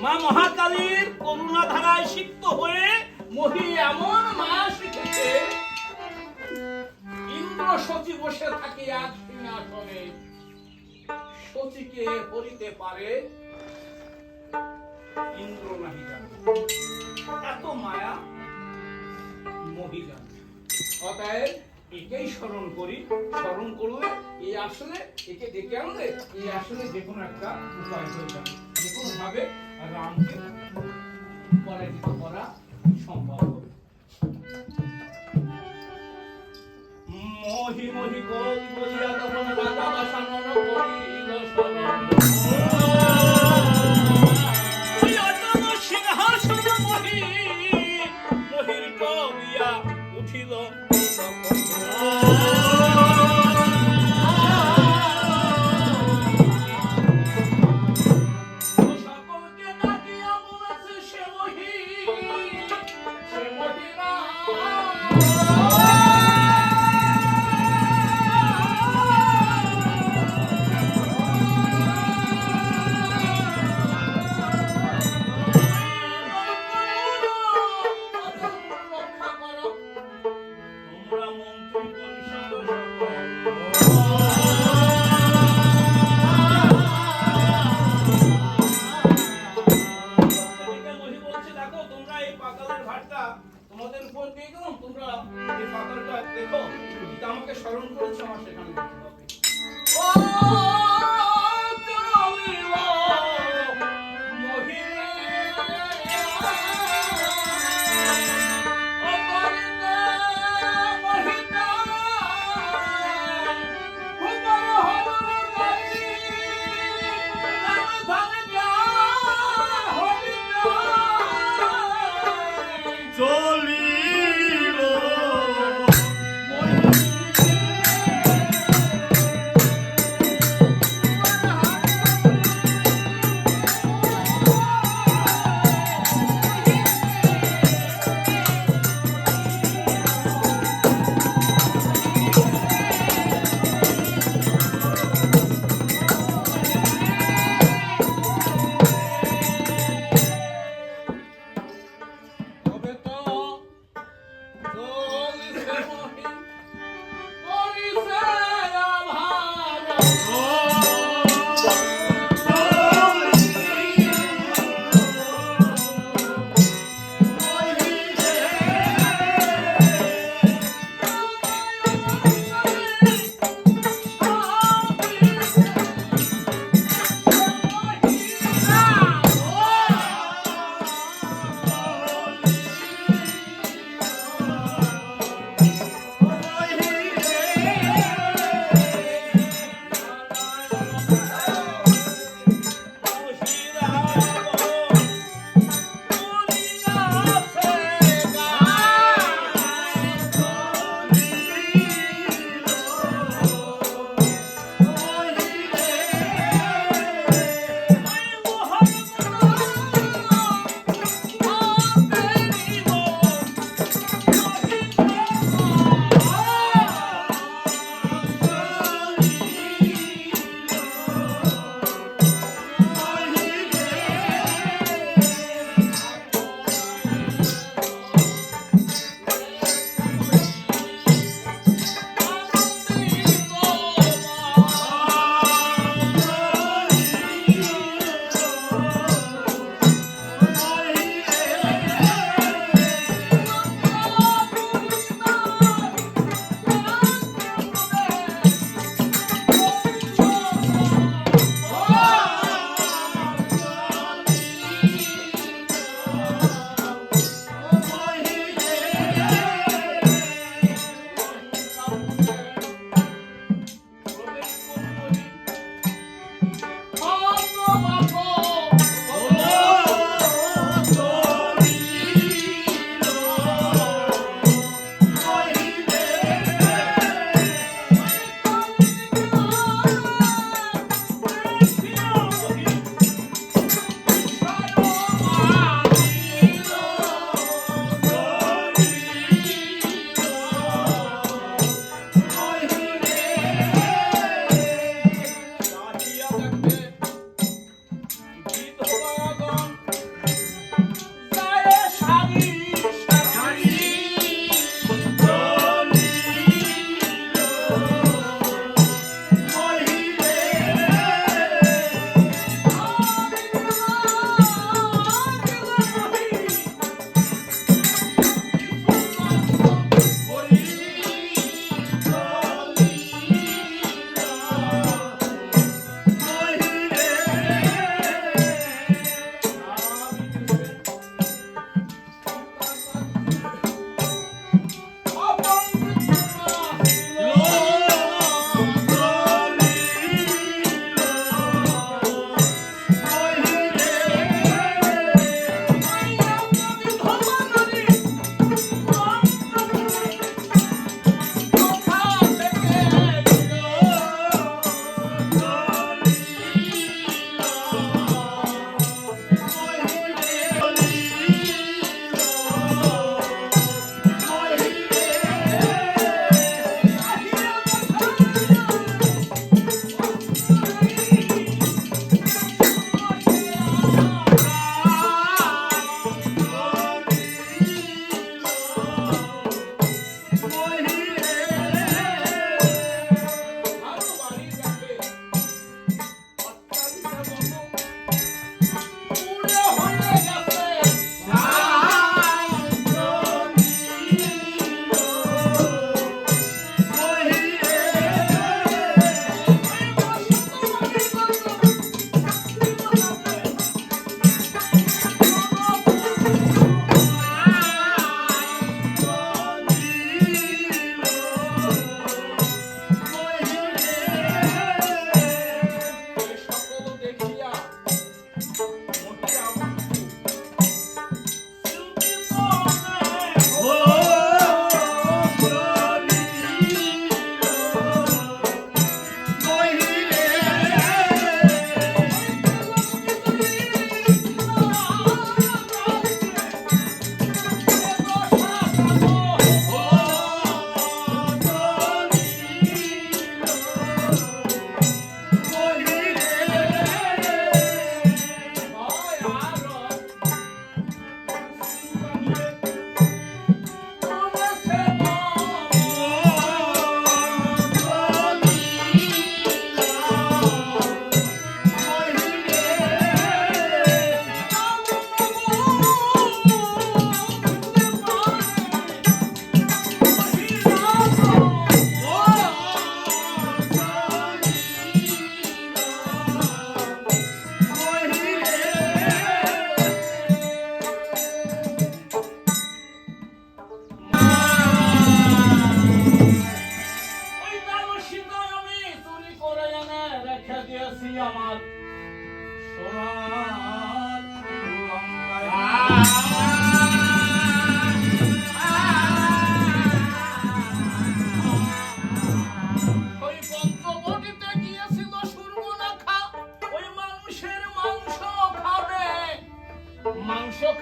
মা মহাকালীর করুণা ধারায় সিক্ত হয়ে মহি এমন মায়া শিখেছে, ইন্দ্র সচি বসে থাকে এক সিংহাসনে, সচিকে হরিতে পারে ইন্দ্র নাহি জানে। এত মায়া মহি জানে। অতএব একেই স্মরণ করি, স্মরণ করলে এই আসলে একে ডেকে আনলে এই আসলে যে কোনো একটা উপায় হয়ে যাবে, যে কোনো ভাবে রামকে পরাজিত করা সম্ভব হবে। মহি মহি কই বলিয়া তখন রাজা বাসানন করিল শরণ, ওই অটল সিংহাসন মহি মহির কবিয়া উঠিল সকলকে ডাকিয়া বলেছে সে মহি, সে মহিরা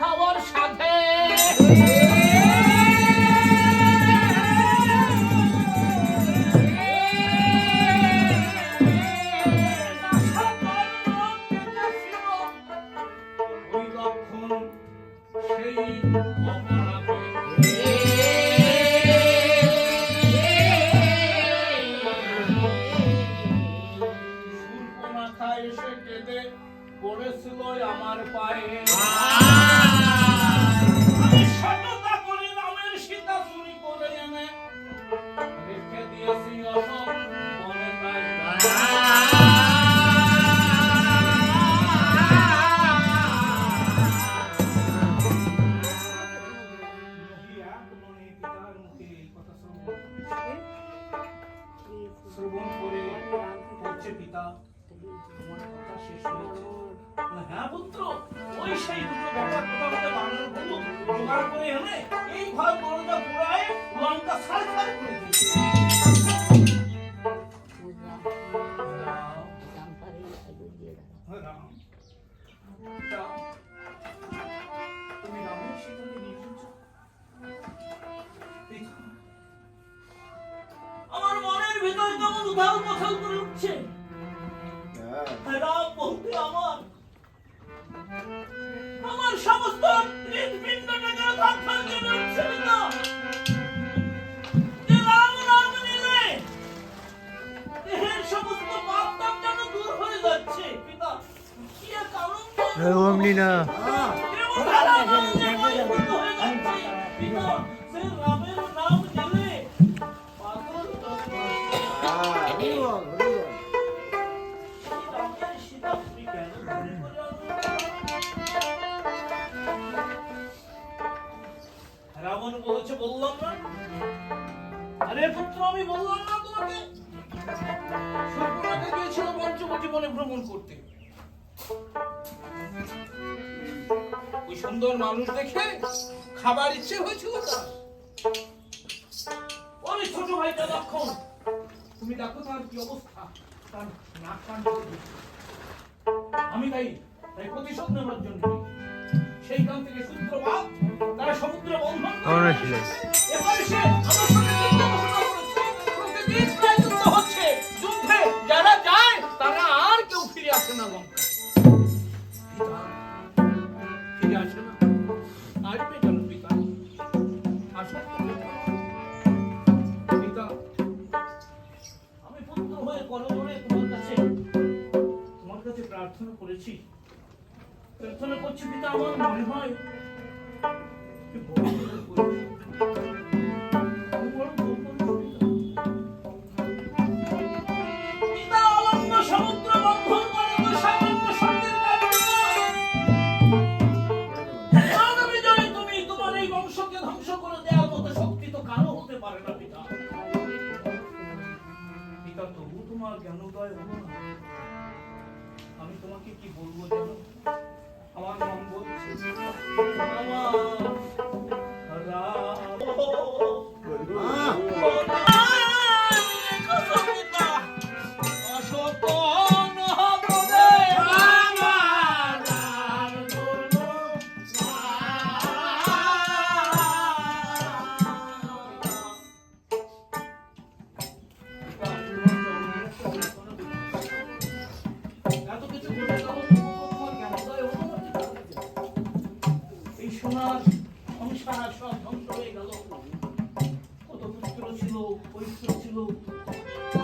খাওয়ার সাথে ওই লক্ষণ সেই এসে কেঁদে পড়েছিল আমার পায়ে আমি সততা করে রামের সীতা চুরি করে এনে রেখে দিয়েছি অশোক বনে তাই শ্রবণ করে হচ্ছে পিতা তোমার কথা শেষ হয়েছে হ্যাঁ পুত্র ওই সেই দুটো ব্যাপার কথা বলে বাংলার বলু জোগাড় করে এনে এই ঘর দরজা পুরায় লঙ্কা ছাড় ছাড় করে দিয়েছে তুমি রামের সেখানে নিয়ে এসেছো আমার মনের ভিতর কেমন উথাল পাথাল করে উঠছে রাম বলতে আমার সমস্ত হৃদপিণ্ডটাকে থরথর কেঁপে উঠছে না যে রাম রাম নিলে দেহের সমস্ত পাপ তাপ যেন দূর হয়ে যাচ্ছে পিতা কি এক আনন্দ অমনি না কেমন আনন্দে পরিপূর্ণ হয়ে যাচ্ছে পিতা সে রামের নাম নিলে পাগল রাবণ বলেছে বললাম না আরে পুত্র আমি বললাম না তোমাকে সর্বনাথে গিয়েছিল পঞ্চবটি বনে ভ্রমণ করতে ওই সুন্দর মানুষ দেখে খাবার ইচ্ছে হয়েছিল তার ওই ছোট ভাইটা লক্ষণ তুমি দেখো তার কি অবস্থা তার নাক কান আমি তাই প্রতিশোধ নেওয়ার জন্য সেইখান থেকে সূত্রপাত তারা সমুদ্র বন্ধন এবারে সে আমার সঙ্গে যুদ্ধ ঘোষণা করেছে প্রতিদিন প্রায় যুদ্ধ হচ্ছে যুদ্ধে যারা যায় তারা আর কেউ ফিরে আসে না লঙ্কা ফিরে আসে না আসবে কেন পিতা আসবে পিতা আমি পুত্র হয়ে করজোড়ে তোমার কাছে প্রার্থনা করেছি প্রার্থনা করছি পিতা আমার মনে হয় পিতা অলঙ্গ সমুদ্র বন্ধন করে তো সামান্য শক্তির কারণে বিজয় তুমি তোমার এই বংশকে ধ্বংস করে দেওয়ার মতো শক্তি তো কারো হতে পারে না পিতা পিতা তবু তোমার জ্ঞানোদয় হলো না আমি তোমাকে কি বলবো জানো আমার মন বলছে সংসার সব ধ্বংস হয়ে গেল কত পুত্র ছিল পবিত্র ছিল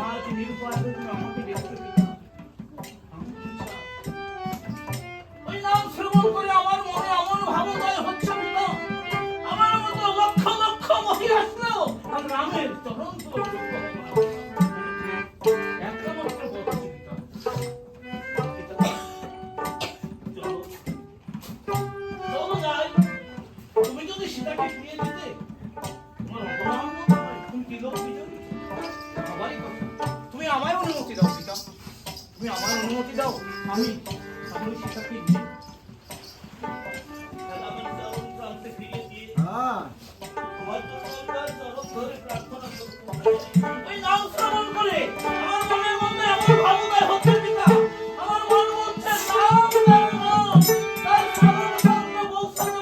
আজ নিরুপায় তুমি আমাকে দেখতে পেলে ওই নাম শ্রবণ করে আমার মনে এমন ভাবোদয় হচ্ছে পিতা আমার মতো লক্ষ লক্ষ মহিলা আসলো আর রামের চরণ স্পর্শ একটা মাত্র বলছি পিতা চলো চলো যাই তুমি যদি সীতাকে ফিরিয়ে দিতে তোমার অপমান তুমি কি লোক বিজয়ী সবারই কথা তুমি আমায় অনুমতি দাও পিতা তুমি আমায় অনুমতি দাও আমি সীতাকে নিয়ে প্রান্তে ফিরিয়ে দিয়ে তোমার চরণ ধরে প্রার্থনা করবো ওই নাম শ্রবণ করে আমার মনের মধ্যে এমন ভাবোদয় হচ্ছে পিতা আমার মন বলছে নাম নাম নাম তার সাধারণ বলছে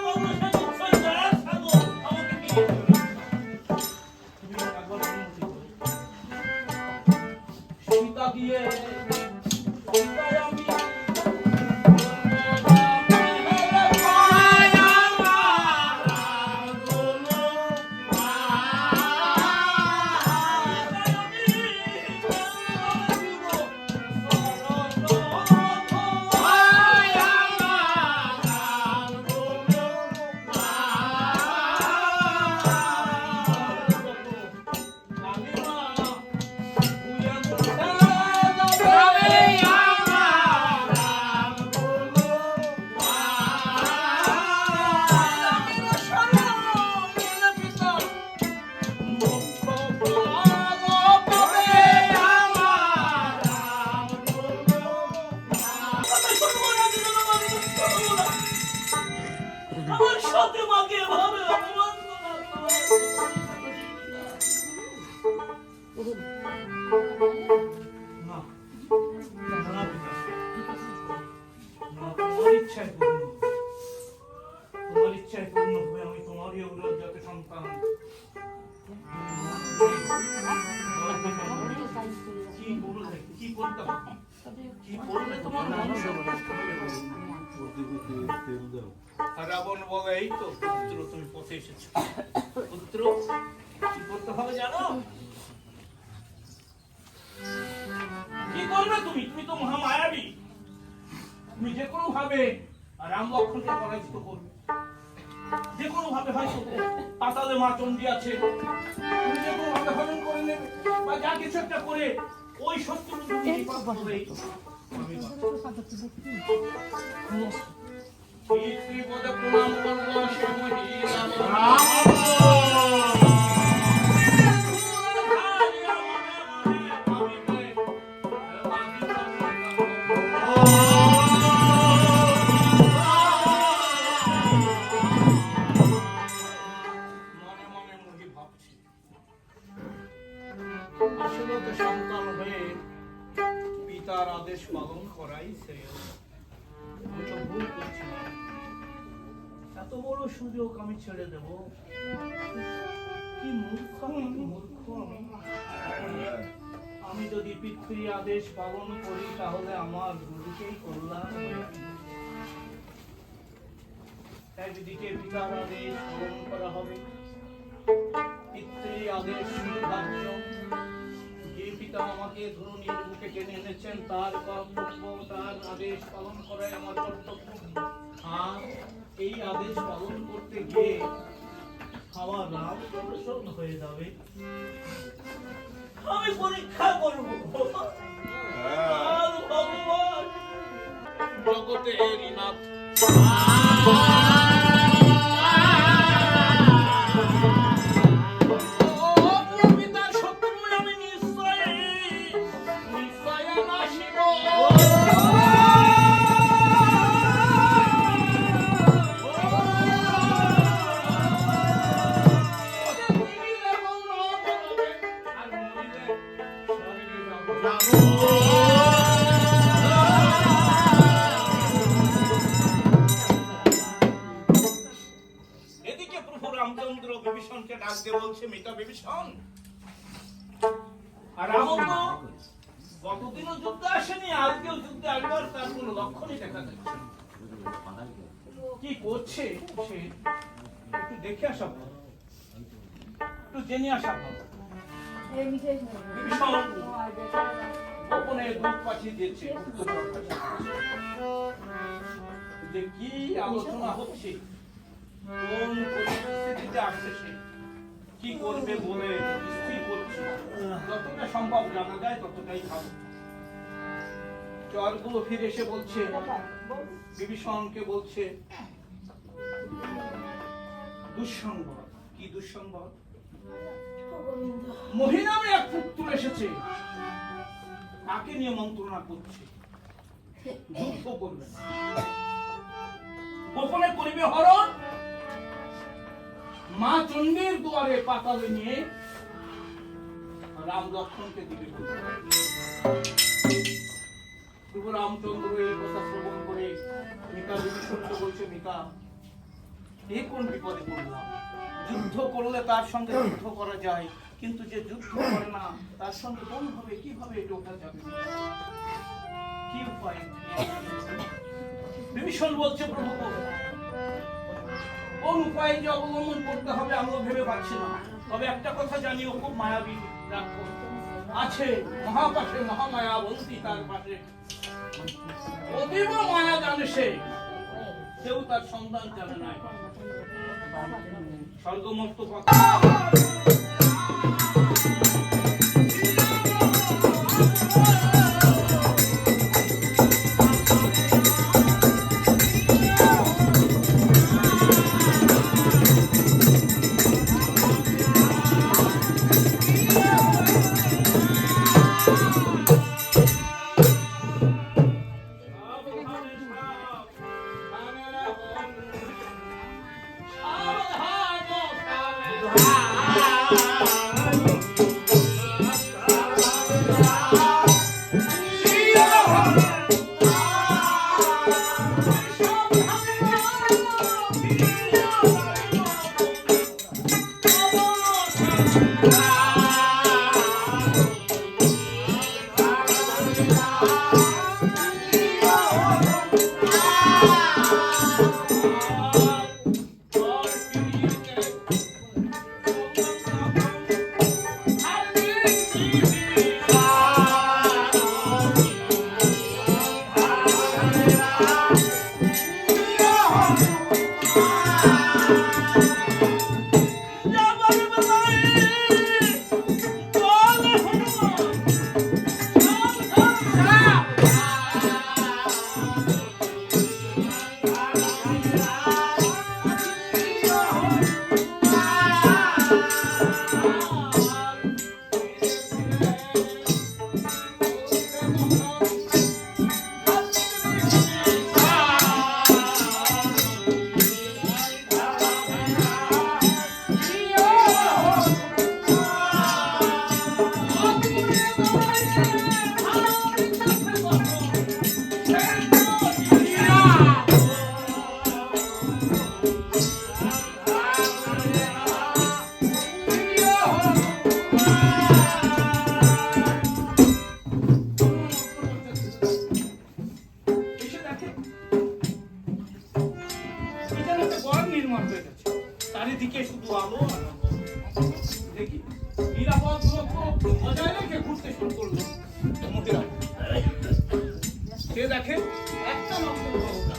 আমার সাথে মাকে এভাবে অপমান না, না পিতা, না, তোমার ইচ্ছায় পূর্ণ হবে। তোমার ইচ্ছায় পূর্ণ হবে, আমি তোমারই অগ্রজাত সন্তান। কি করলে, কি করতে হবে, কি করলে তোমার মানুষ রাবণ বলে, এই তো পুত্র তুমি পথে এসেছো। পুত্র কি করতে হবে জানো? কি করবে তুমি? তুমি তো মহামায়াবী। তুমি যে কোনো ভাবে রাম লক্ষ্মণকে পরাজিত করবে, যে কোনো ভাবে হয়তো পাতালে মা চণ্ডী আছে, তুমি যে কোনো ভাবে হরণ করে নেবে বা যা কিছু একটা করে ওই শত্রু তুমি নিপাত করবে। পিতৃপদে প্রণাম করলো সে মহিলা। আসলে তো সন্তান হয়ে পিতার আদেশ পালন করাই শ্রেয়। আমি তো ভুল করছিলাম, এত বড় সুযোগ আমি ছেড়ে দেব? কি মূর্খ আমি, মূর্খ আমি। আমি যদি পিতৃ আদেশ পালন করি তাহলে আমার দুদিকেই কল্যাণ হয়ে যাবে। একদিকে পিতার আদেশ পালন করা হবে, পিতৃ আদেশ নির্ধার্য। যে পিতা আমাকে ধরুণীর বুকে টেনে এনেছেন তার কর্তব্য, তার আদেশ পালন করাই আমার কর্তব্য। আর এই আদেশ পালন করতে গিয়ে আমার রাম প্রসন্ন হয়ে যাবে। আমি পরীক্ষা করব আর ভগবান জগতের নাথ। এদিকে প্রভু রামচন্দ্র বিভীষণকে ডাক দিয়ে বলছে, মিতা বিভীষণ, আর রাম তো গতদিনও যুদ্ধে আসেনি, আজকেও যুদ্ধে আসবার তার কোনো লক্ষণই দেখা যাচ্ছে। কি করছে সে একটু দেখে আসা ভালো, একটু জেনে আসা ভালো। বিভীষণ গোপনে দূত পাঠিয়ে দিয়েছে যে কি আলোচনা হচ্ছে, কোন পরিস্থিতিতে আসছে সে, কি করবে বলে স্থির করছে। যতটা সম্ভব জানা যায় ততটাই ভালো। চরগুলো ফিরে এসে বলছে, বিভীষণকে বলছে, দুঃসংবাদ। কি দুঃসংবাদ? মহিনামে এক পুত্র এসেছে, তাকে নিয়ে মন্ত্রণা করছে, যুদ্ধ করবে, গোপনে করিবে হরণ, মা চণ্ডীর দুয়ারে পাতালে নিয়ে রাম লক্ষ্মণকে দিবে। প্রভু রামচন্দ্র এই কথা শ্রবণ করে মিতা বিভীষণকে বলছে, মিতা এ কোন বিপদে পড়লাম? যুদ্ধ করলে তার সঙ্গে যুদ্ধ করা যায়, কিন্তু যে যুদ্ধ করে না তার সঙ্গে কোনভাবে কিভাবে এটা ওঠা যাবে? কি উপায়? বিভীষণ বলছে, প্রভু কোন উপায় যে অবলম্বন করতে হবে আমরা ভেবে পাচ্ছি না। তবে একটা কথা জানিও, খুব মায়াবী রাক্ষস আছে, মহাপাশে মহামায়া বলতি, তার পাশে অতীব মায়া জানে সে, কেউ তার সন্ধান জানে না। স্বর্গমর্ত কথা চারিদিকে শুধু আলো আর আলো। দেখি নিরাপদ দূরত্ব বজায় রেখে ঘুরতে শুরু করলো মহিলা। সে দেখে একটা মাত্র দরজা,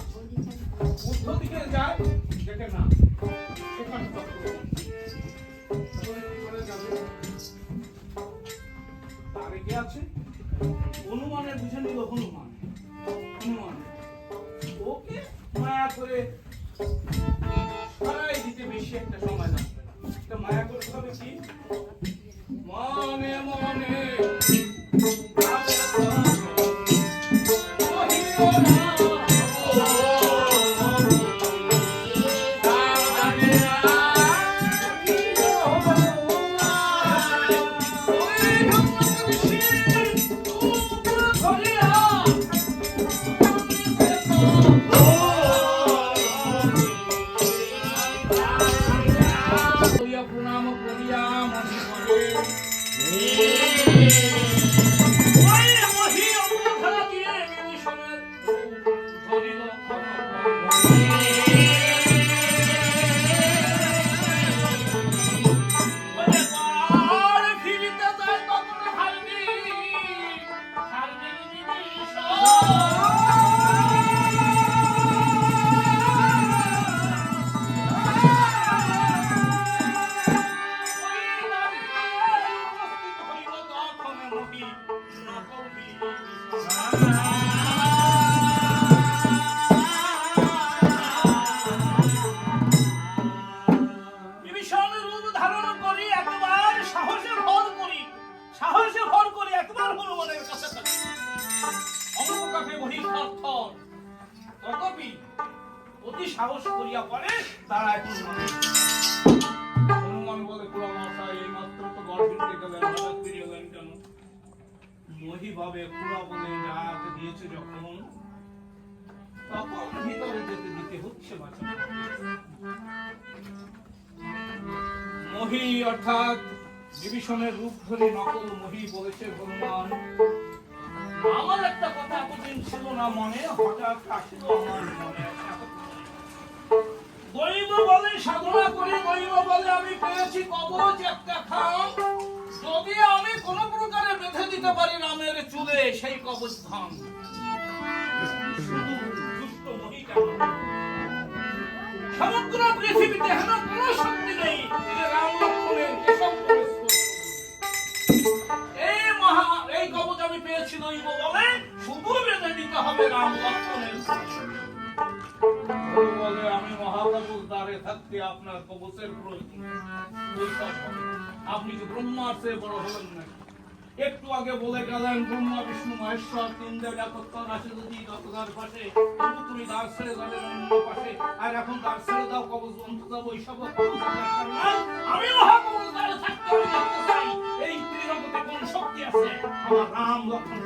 উত্তর দিকে যায়, দেখে না সেখানে তার এগিয়ে আছে। হনুমানে বুঝে নিল হনুমান ওকে মায়া করে সরাই দিতে বেশি একটা সময় লাগবে না। একটা মায়া করতে হবে কি মনে মনে প্রণাম করিয়া মনে মনে ওই মহি অবধারা দিয়ে বিভীষণের ধরিল আর ফিরিতে যায় তখন হারবি সাহস করিয়া পরে দাঁড়ায় হনুমান বলে খুড়ামশাই এই মাত্র তো গর্ভে গেলেন হঠাৎ বেরিয়ে গেলেন কেন? মহি ভাবে খুড়া বলে যাকে দিয়েছে যখন তখন ভিতরে যেতে দিতে হচ্ছে বাঁচা। মহি অর্থাৎ বিভীষণের রূপ ধরে নকল মহি বলেছে হনুমান আমার একটা কথা এতদিন ছিল না মনে, হঠাৎ আসিল আমার মনে। দৈব বলে সাধনা করে দৈব বলে আমি পেয়েছি কবচ একটা খাম, যদি আমি কোন প্রকারে বেঁধে দিতে পারি রামের চুলে সেই কবচ ধাম। সমগ্র পৃথিবীতে হেন কোন শক্তি নেই যে রাম লক্ষ্মণের এসব এই কবচ আমি পেয়েছি দৈব বলে শুধু বেঁধে দিতে হবে রাম লক্ষ্মণের বলে আমি মহাপ্রভুর দ্বারে থাকতে আপনার কবচের প্রয়োজন। আপনি যে ব্রহ্মার চেয়ে বড় হলেন না। একটু আগে বলে গেলেন ব্রহ্মা বিষ্ণু মহেশ্বর তিন দেব একত্র আছে যদি দশদার পাশে, তবু তুমি দ্বার ছেড়ে যাবে অন্য পাশে। আর এখন দ্বার ছেড়ে দাও কবচ বন্ধ যাবো এইসব আমি মহাপ্রভুর দ্বারে থাকতে আমি দেখতে চাই এই ত্রিজগতে কোন শক্তি আছে আমার রাম লক্ষ্মণ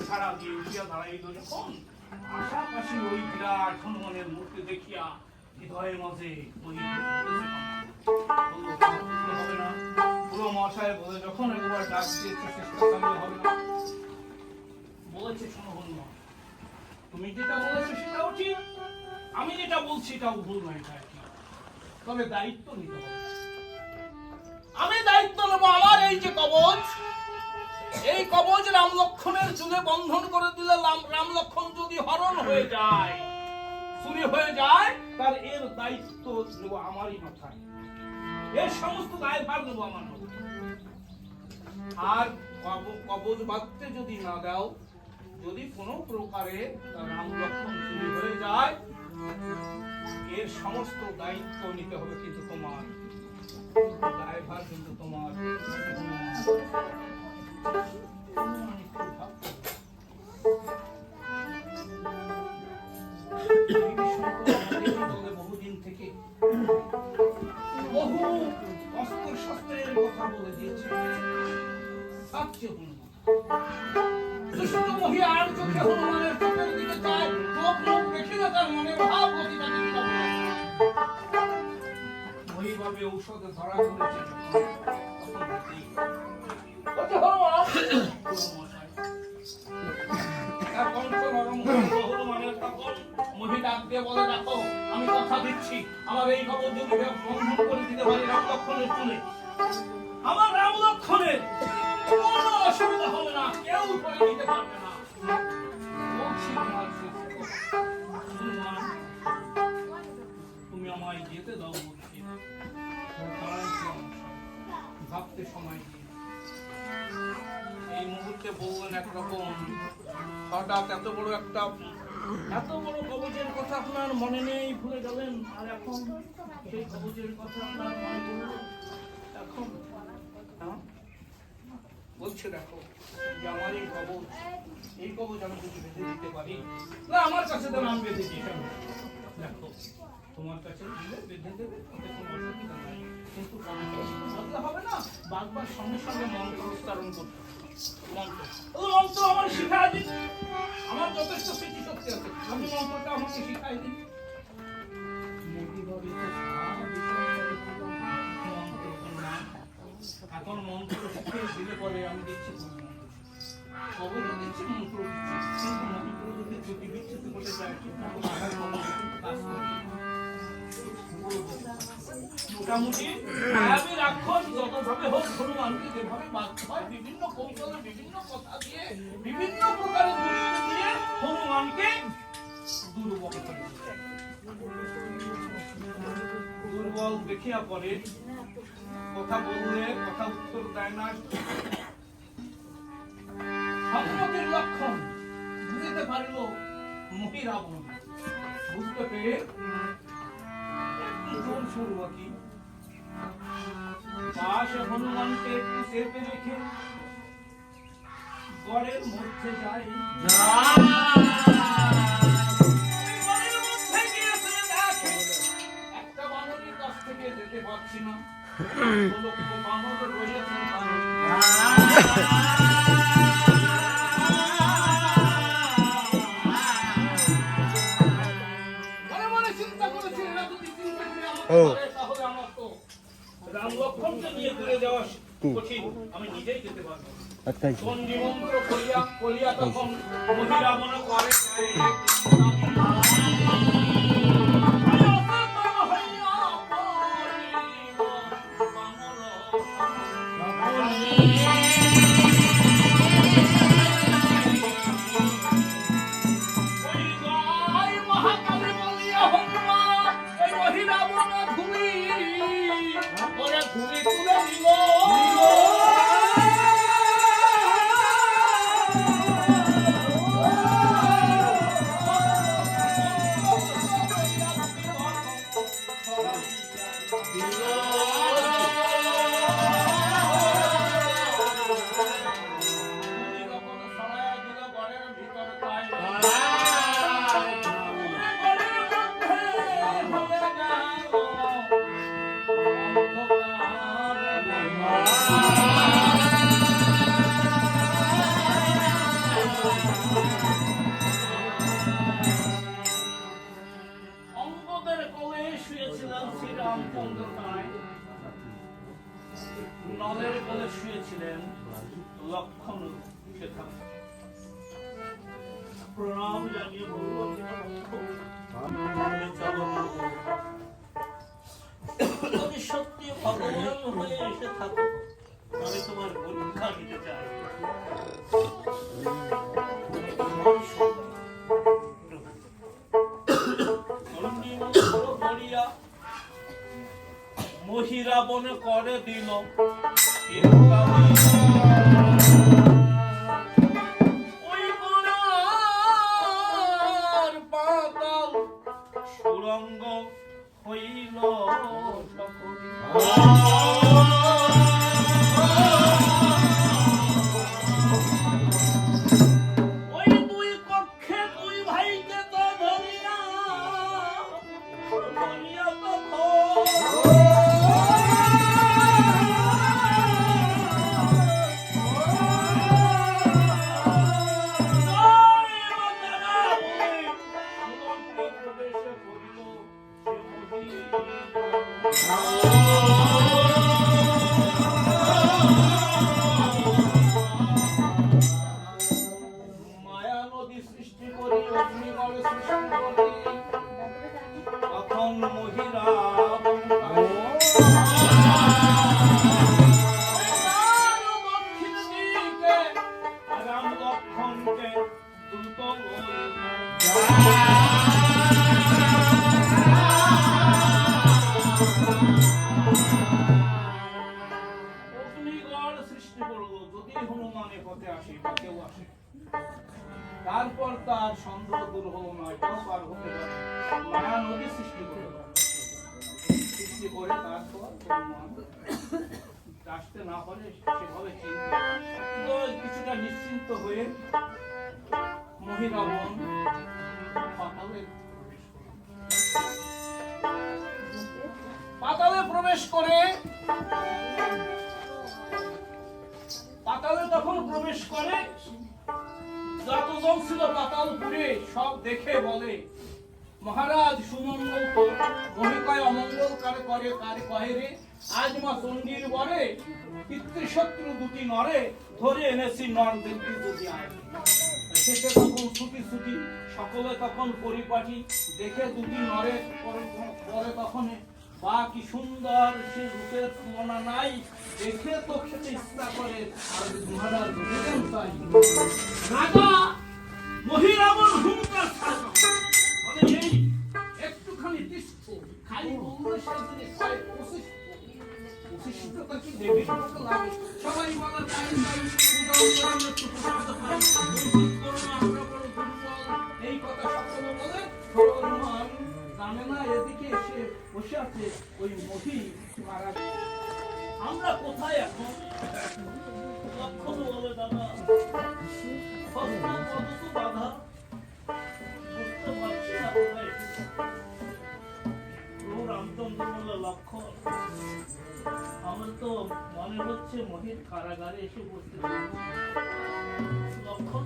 ছাড়া দিয়ে উঠিয়া দাঁড়াইল যখন পাশাপাশি ওই বিরাট হনুমানের মূর্তি দেখিয়া হৃদয়ের মাঝে পুরো মশাই বলে যখন একবার ডাক দিয়েছে চেষ্টা চালিয়ে হবে না। বলেছে শোনো হনুমান তুমি যেটা বলেছো সেটাও ঠিক, আমি যেটা বলছি এটাও ভুল নয়, এটা ঠিক। তবে দায়িত্ব নিতে হবে। আমি দায়িত্ব নেবো আমার এই যে কবচ, এই কবচ রাম লক্ষ্মণের চুলে বন্ধন করে দিলে রাম লক্ষ্মণ যদি হরণ হয়ে যায় চুরি হয়ে যায় তার এর দায়িত্ব নেব আমারই মাথায়, এর সমস্ত দায়ভার নেব আমার মাথায়। আর কবচ বাঁধতে যদি না দাও যদি কোনো প্রকারে রাম লক্ষ্মণ চুরি হয়ে যায়, এর সমস্ত দায়িত্ব নিতে হবে কিন্তু তোমার, দায়ভার কিন্তু তোমার। বহুদিন থেকে বহু অস্ত্র শস্ত্রের কথা বলে দিয়েছে। দুষ্ট মহি আর চোখে হনুমানের চোখের দিকে চায়, চোখ মুখ দেখে না তার মনে ভাব গতিটাকে মহি ভাবে ঔষধে ধরা পড়েছে। আমি কথা দিচ্ছি, আমার এই খবর যদি বন্ধন করে দিতে পারি রাম লক্ষ্মণের চুলে, আমার রাম লক্ষ্মণের কোনো অসুবিধা হবে না, কেউ করে দিতে পারবে না। তুমি আমায় যেতে দাও বলছি, ভাবতে সময় দিই। এই মুহূর্তে বললেন একরকম, হঠাৎ এত বড় কবচের কথা আপনার মনে নেই, ভুলে গেলেন, আর এখন সেই কবচের কথা আপনার মনে পড়ল। এখন বলছে দেখো যে আমার এই কবচ আমি যদি বেঁধে দিতে পারি, না আমার কাছে তো নাম বেঁধে দিই, দেখো তোমার কাছে দিলে বেঁধে দেবে, ওতে কোনো অসুবিধা নাই, কিন্তু বদলা হবে না, বারবার সঙ্গে সঙ্গে মন্ত্র উচ্চারণ করতে হবে। মন্ত্র আমার শিখাই দিন, আমার যথেষ্ট স্মৃতি শক্তি আছে, আপনি মন্ত্রটা আমাকে শিখাই দিন। এখন মন্ত্র শিখিয়ে দিলে পরে আমি দিচ্ছি খবর দিচ্ছি, মন্ত্র দিচ্ছি, কিন্তু মন্ত্র যদি বিচ্ছুত করতে যায় মোটামুটি মায়াবী রাক্ষস যতভাবে হোক হনুমানকে যেভাবে বাঁধতে হয়, বিভিন্ন কৌশলে বিভিন্ন কথা দিয়ে বিভিন্ন প্রকারের যুক্তি দিয়ে হনুমানকে দুর্বল করে, দুর্বল দেখিয়া পরে কথা বললে কথা উত্তর দেয় না। সম্মতির লক্ষণ বুঝতে পারিল মহি রাবণ, বুঝতে পেরে জোর শুরু কি পাশে হনুমানকে একটু চেপে রেখে গড়ের মধ্যে যায়। একটা বানরের কাছ থেকে যেতে পারছি না, বানর রয়েছেন, তাহলে আমার তো রাম লক্ষ্মণকে নিয়ে ঘুরে যাওয়া কঠিন, আমি নিজেই যেতে পারবো। চণ্ডী মন্ত্র করিয়া তখন মহিলা মনে করে নলের কোলে শুয়েছিলেন লক্ষণ। প্রণাম জানিয়ে যদি সত্যি ভগবান হয়ে এসে থাকো, আমি তোমার পরীক্ষা নিতে চাই। মহি রাবণ করে দিল ওই হইল সকলি। ওই দুই কক্ষে দুই ভাইকে তো ধরিয়া মায়া নদী সৃষ্টি করি, অগ্নিগড় সৃষ্টি করি, তখন মহিলা দক্ষিণ দিকে রাম লক্ষ্মণকে দ্রুত অগ্নিগড় সৃষ্টি করলো। যদি হনুমানের পথে আসে বা কেউ আসে, তারপর তার সন্দেহ দূর হলো না, কেউ পার হতে পারে। মায়া নদী সৃষ্টি করলো, সৃষ্টি করে তারপর আসতে না পারে সেভাবে কিছুটা নিশ্চিন্ত হয়ে মহিলা মন পাতালে প্রবেশ করে। পাতালে তখন প্রবেশ করে, যতজন ছিল পাতালপুরে সব দেখে বলে, মহারাজ সুমঙ্গল মহিকায় অমঙ্গল কারে করে কারে কহে রে, আজ মা চণ্ডীর বরে পিতৃশত্রু দুটি নরে ধরে এনেছি নর দেখবি যদি আয়। শেষে তখন ছুটি ছুটি সকলে তখন পরিপাটি দেখে দুটি নরে পরে তখন বা কি সুন্দর সে রূপের তুলনা নাই, দেখে তো খেতে ইচ্ছা করে। আর মহারাজ বুঝলেন তাই রাজা মহিরাবণ হুঙ্কার ছাড়া মানে এই একটুখানি তিষ্ঠ খালি বললে সেদিনে কয় 25টা কি দেবীর মতো লাগে। সবাই বলে তাই তাই পূজা করে একটু প্রসাদ পাই, বঞ্চিত করো না আমরা বড় দুর্বল, এই কথা সকলে বলে। হনুমান জানে না এদিকে এসে বসে আছে ওই মহি মারা। আমরা কোথায় এখন? লক্ষণ বলে দাদা বাধা বুঝতে পারছি না কোথায়। প্রভু রামচন্দ্র বলল, লক্ষণ আমার তো মনে হচ্ছে মহির কারাগারে এসে উপস্থিত। লক্ষণ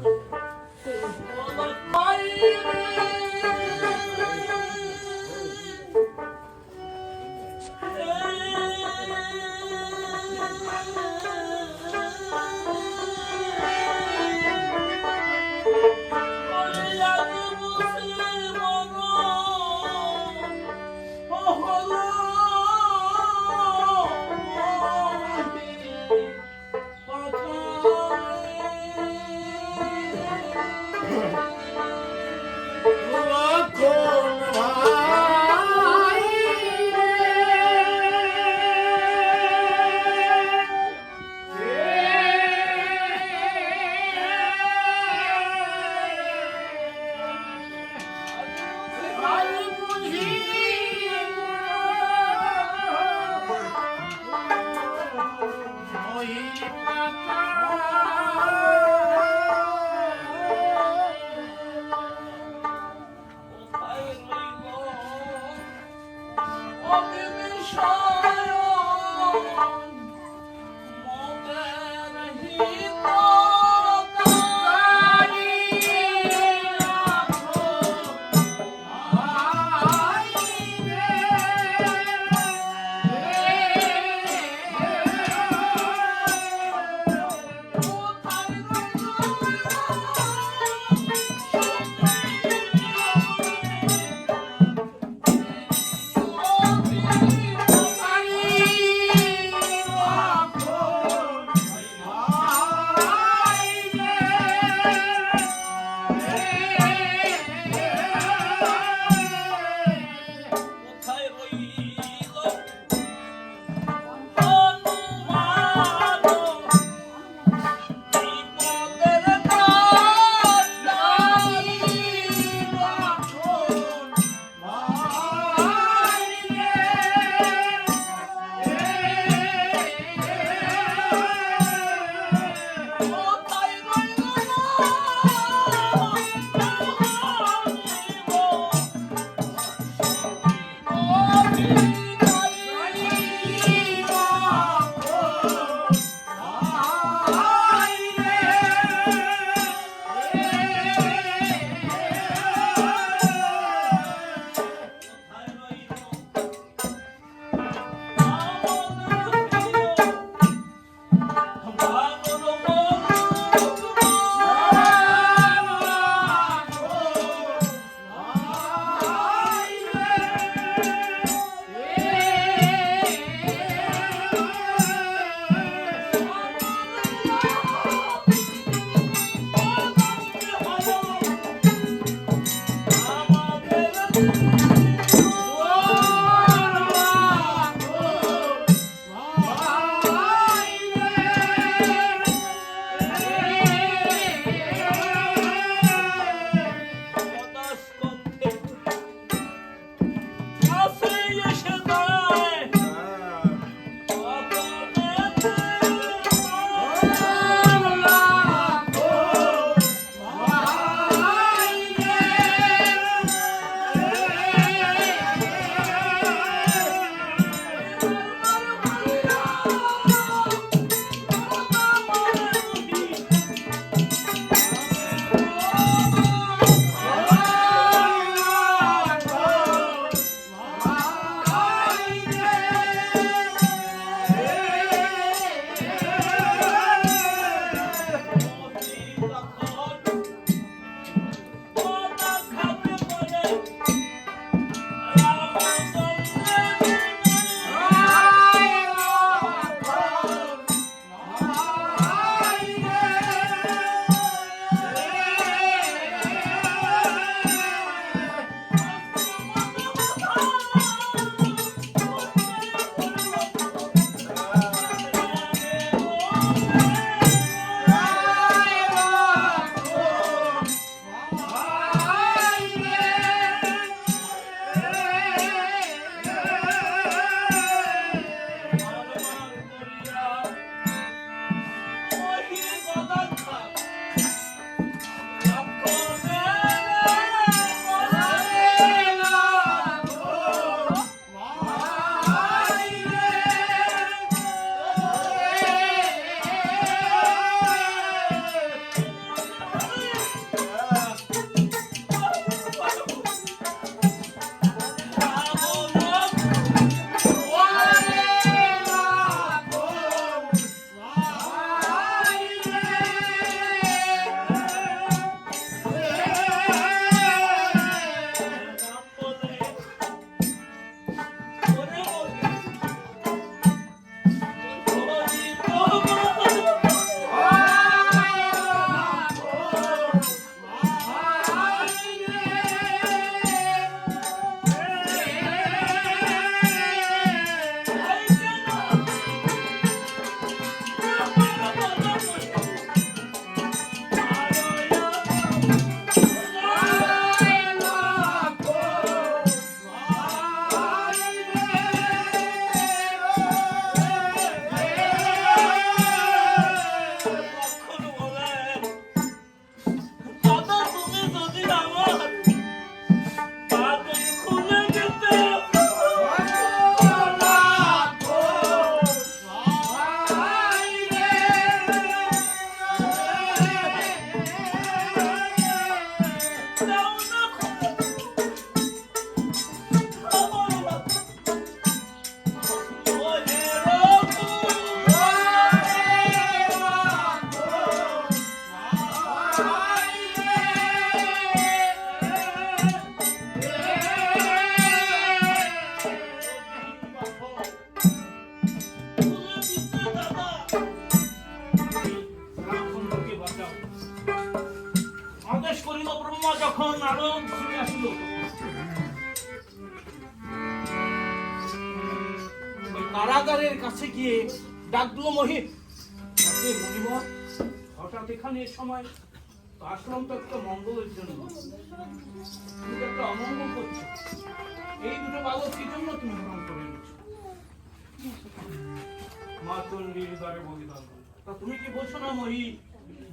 কারাগারের কাছে গিয়ে ডাকলো মহিম, মণিবর হঠাৎ এখানে সময় আসলাম তো একটা মঙ্গলের জন্য, তুমি একটা অমঙ্গল করছো, এই দুটো বালক কি জন্য তুমি গ্রহণ করে নিচ্ছ? মা চণ্ডীর দ্বারে বলিদান। তা তুমি কি বলছো না মহি,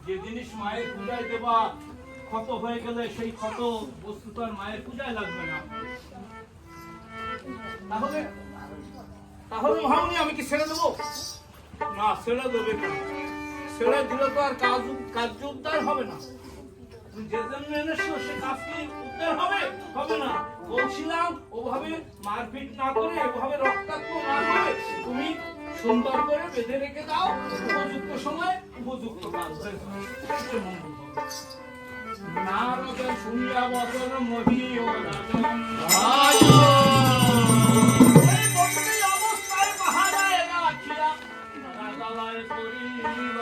যে জিনিস মায়ের পূজায় দেবা ক্ষত হয়ে গেলে সেই ক্ষত বস্তু তো আর মায়ের পূজায় লাগবে না, তাহলে তাহলে মহামণি আমি কি ছেড়ে দেবো? না, ছেড়ে দেবে না, ছেড়ে দিলে তো আর কার্য উদ্ধার হবে না, যে জন্য এনেছো সে কাজ কি উদ্ধার হবে? হবে না। বলছিলাম ওভাবে মারপিট না করে, ওভাবে রক্তাক্ত না করে তুমি সুন্দর করে বেঁধে রেখে দাও, উপযুক্ত সময় উপযুক্ত কাজ হয়ে যাবে। নারদ শুনিয়া বচন মহি ও রাজন অবস্থায় পাহারায় রাখিয়া রাজালয় করিল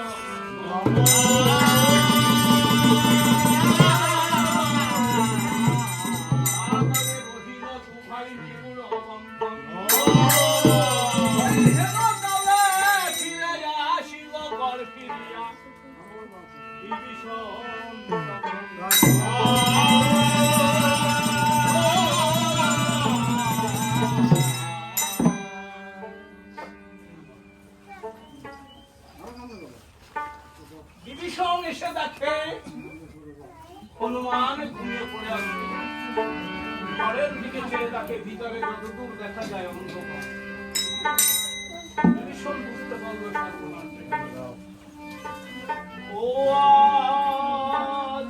বিভীষণ এসে দেখে হনুমান ঘুমিয়ে পড়ে আছে, ঘরের দিকে চেয়ে তাকে ভিতরে যতদূর দেখা যায় অন্ধকার। বিভীষণ বুঝতে পারলো ও আজ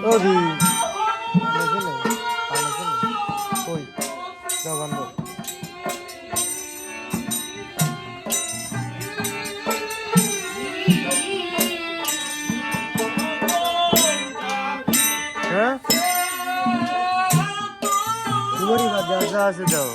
ওদি পানি কই দাও বন্ধ হ্যাঁ তোমারই বাদ যা আছে যাও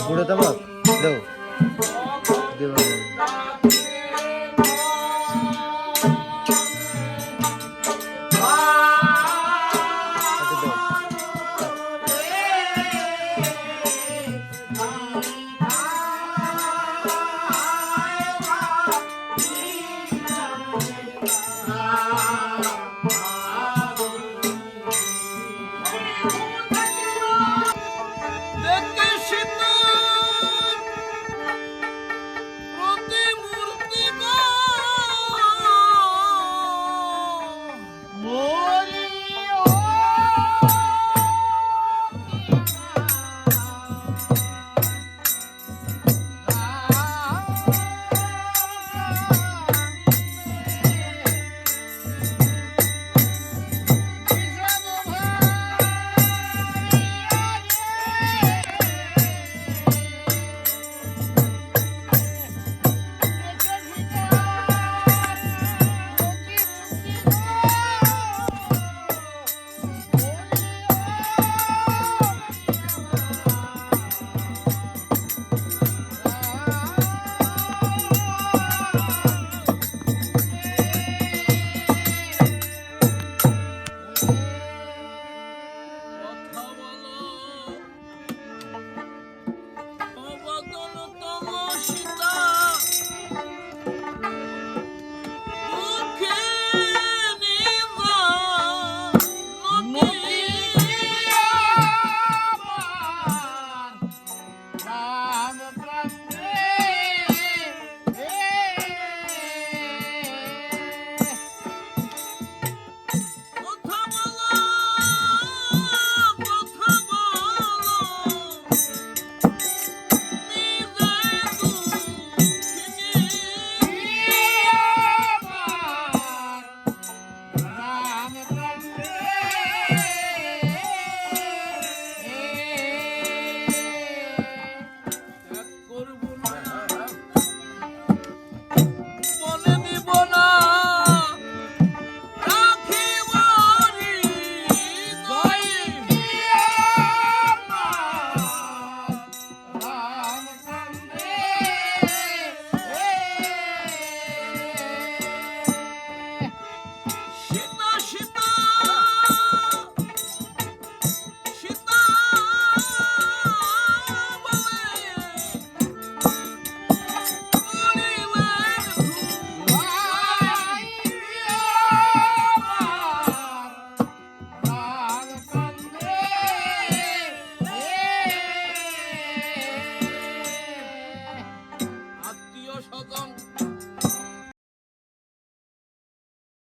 বুড়ো তামাক দাও দেবা